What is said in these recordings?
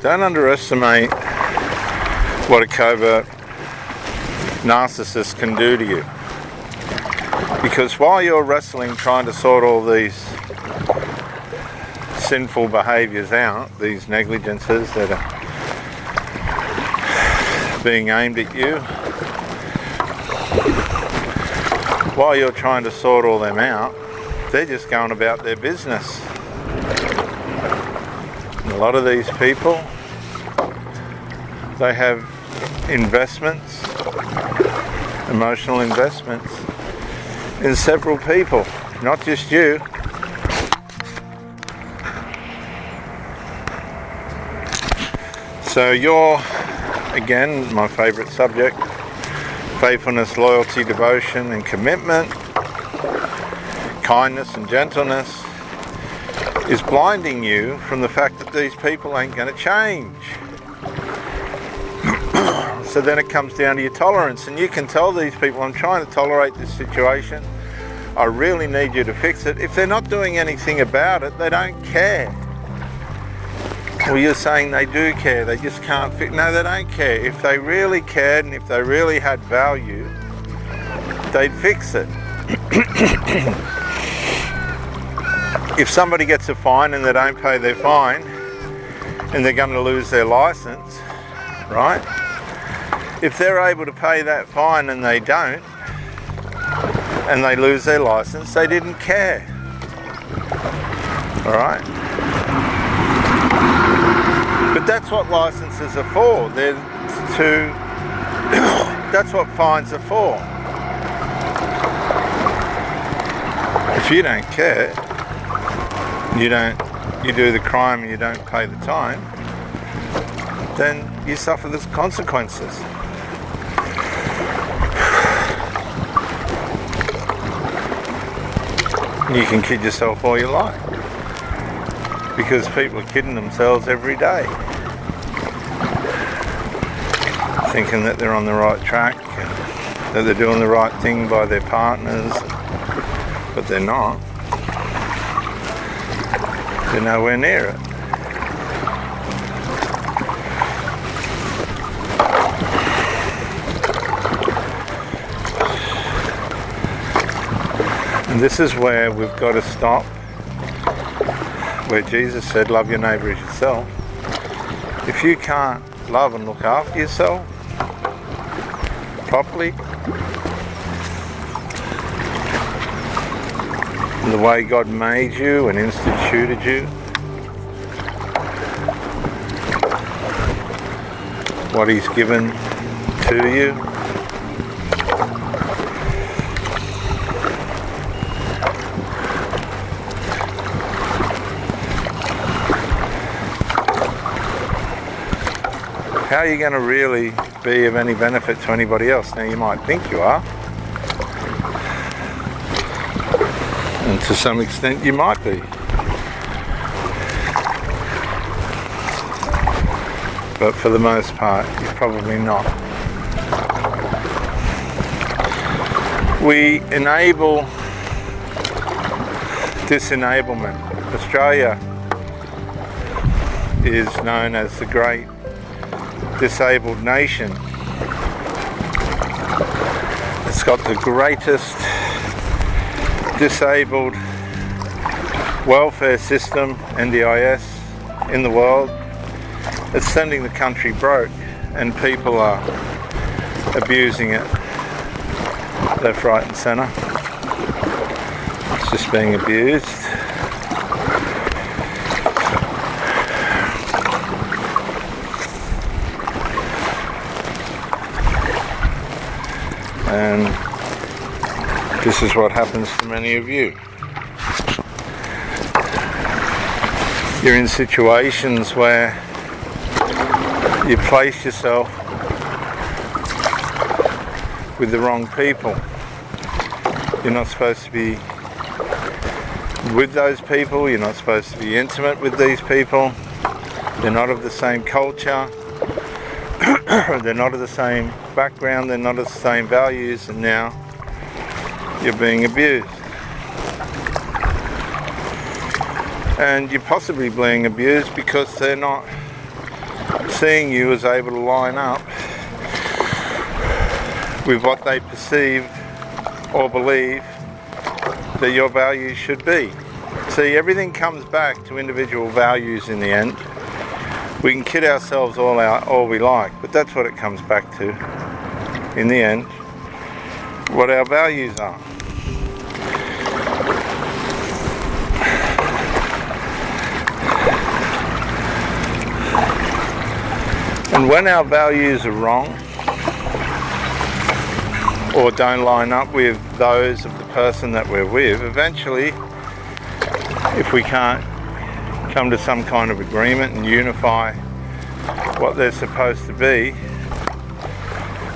Don't underestimate what a covert narcissist can do to you. Because while you're wrestling, trying to sort all these sinful behaviours out, these negligences that are being aimed at you, while you're trying to sort all them out, they're just going about their business. And a lot of these people, they have investments, emotional investments in several people, not just you. So you're, again, my favourite subject, faithfulness, loyalty, devotion and commitment, kindness and gentleness, is blinding you from the fact that these people ain't going to change. So then it comes down to your tolerance, and you can tell these people, I'm trying to tolerate this situation, I really need you to fix it. If they're not doing anything about it, they don't care. Well, you're saying they do care, they just can't fix. No, they don't care. If they really cared and if they really had value, they'd fix it. If somebody gets a fine and they don't pay their fine and they're going to lose their license, right? If they're able to pay that fine and they don't, and they lose their license, they didn't care. Alright? But that's what licenses are for. They're to that's what fines are for. If you don't care, you do the crime and you don't pay the time, then you suffer the consequences. You can kid yourself all you like, because people are kidding themselves every day, thinking that they're on the right track and that they're doing the right thing by their partners, but they're not. They're nowhere near it. And this is where we've got to stop, where Jesus said, love your neighbour as yourself. If you can't love and look after yourself properly, the way God made you and instituted you, what He's given to you, how are you going to really be of any benefit to anybody else? Now, you might think you are, and to some extent you might be, but for the most part you're probably not. We enable disenablement. Australia is known as the great disabled nation. It's got the greatest disabled welfare system, NDIS, in the world. It's sending the country broke, and people are abusing it left, right and centre. It's just being abused. And this is what happens to many of you. You're in situations where you place yourself with the wrong people. You're not supposed to be with those people, you're not supposed to be intimate with these people, they're not of the same culture, they're not of the same background, they're not of the same values, and now you're being abused. And you're possibly being abused because they're not seeing you is able to line up with what they perceive or believe that your values should be. See, everything comes back to individual values in the end. We can kid ourselves all we like, but that's what it comes back to in the end, what our values are. And when our values are wrong or don't line up with those of the person that we're with, eventually, if we can't come to some kind of agreement and unify what they're supposed to be,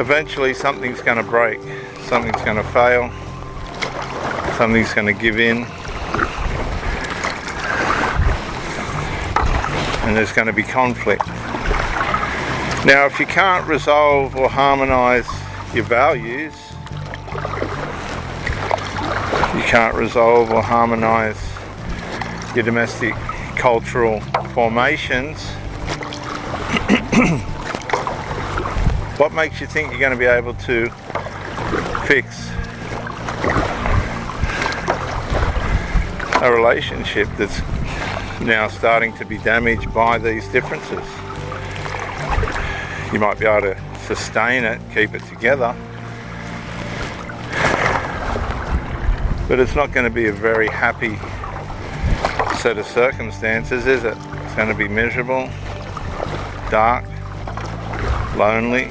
eventually something's going to break, something's going to fail, something's going to give in, and there's going to be conflict. Now, if you can't resolve or harmonise your values, you can't resolve or harmonise your domestic cultural formations, what makes you think you're going to be able to fix a relationship that's now starting to be damaged by these differences? You might be able to sustain it, keep it together, but it's not going to be a very happy set of circumstances, is it? It's going to be miserable, dark, lonely.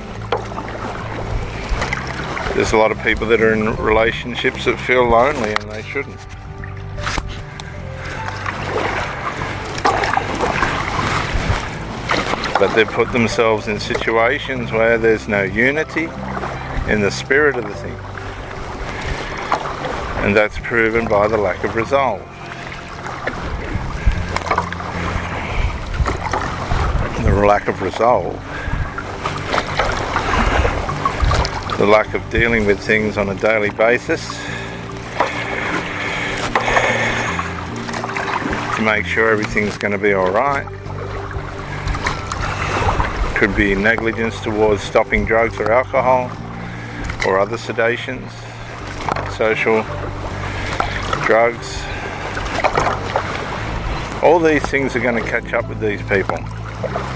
There's a lot of people that are in relationships that feel lonely and they shouldn't. But they've put themselves in situations where there's no unity in the spirit of the thing. And that's proven by the lack of resolve. The lack of resolve, the lack of dealing with things on a daily basis to make sure everything's going to be alright. Could be negligence towards stopping drugs or alcohol or other sedations, social drugs. All these things are going to catch up with these people.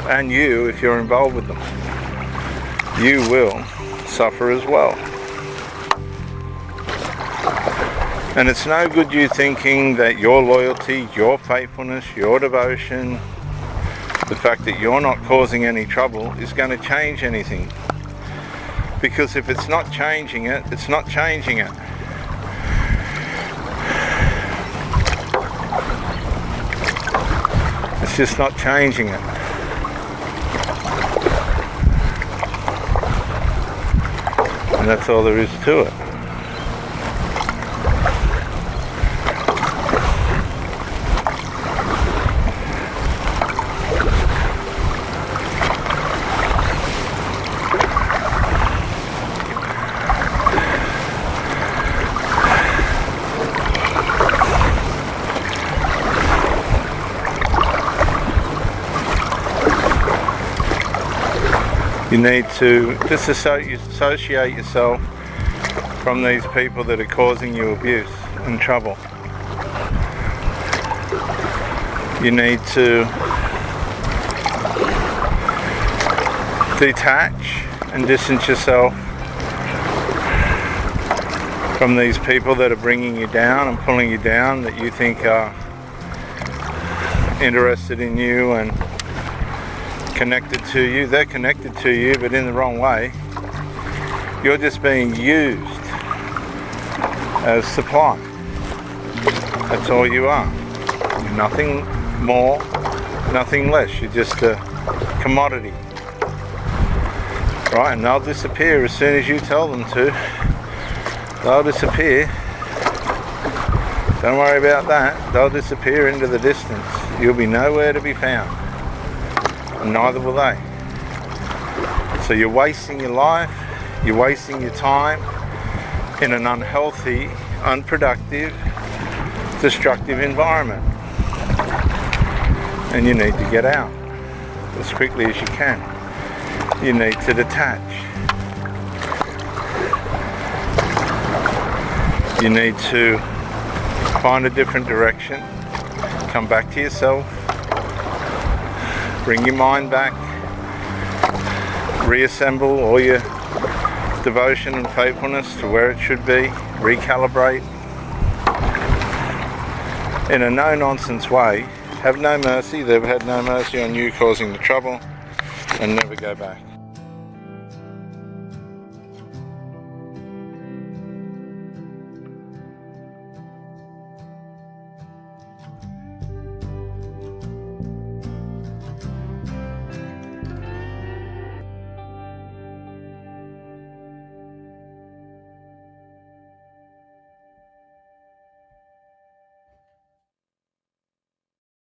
And you, if you're involved with them, you will suffer as well. And it's no good you thinking that your loyalty, your faithfulness, your devotion, the fact that you're not causing any trouble is going to change anything. Because if it's not changing it, it's not changing it. It's just not changing it. And that's all there is to it. You need to disassociate yourself from these people that are causing you abuse and trouble. You need to detach and distance yourself from these people that are bringing you down and pulling you down, that you think are interested in you and connected to you. They're connected to you, but in the wrong way. You're just being used as supply. That's all you are. Nothing more, nothing less. You're just a commodity. Right? And they'll disappear as soon as you tell them to. They'll disappear. Don't worry about that. They'll disappear into the distance. You'll be nowhere to be found. And neither will they. So you're wasting your life, you're wasting your time in an unhealthy, unproductive, destructive environment. And you need to get out. as quickly as you can. You need to detach. You need to find a different direction, come back to yourself, bring your mind back, reassemble all your devotion and faithfulness to where it should be, recalibrate in a no-nonsense way. Have no mercy. They've had no mercy on you causing the trouble, and never go back.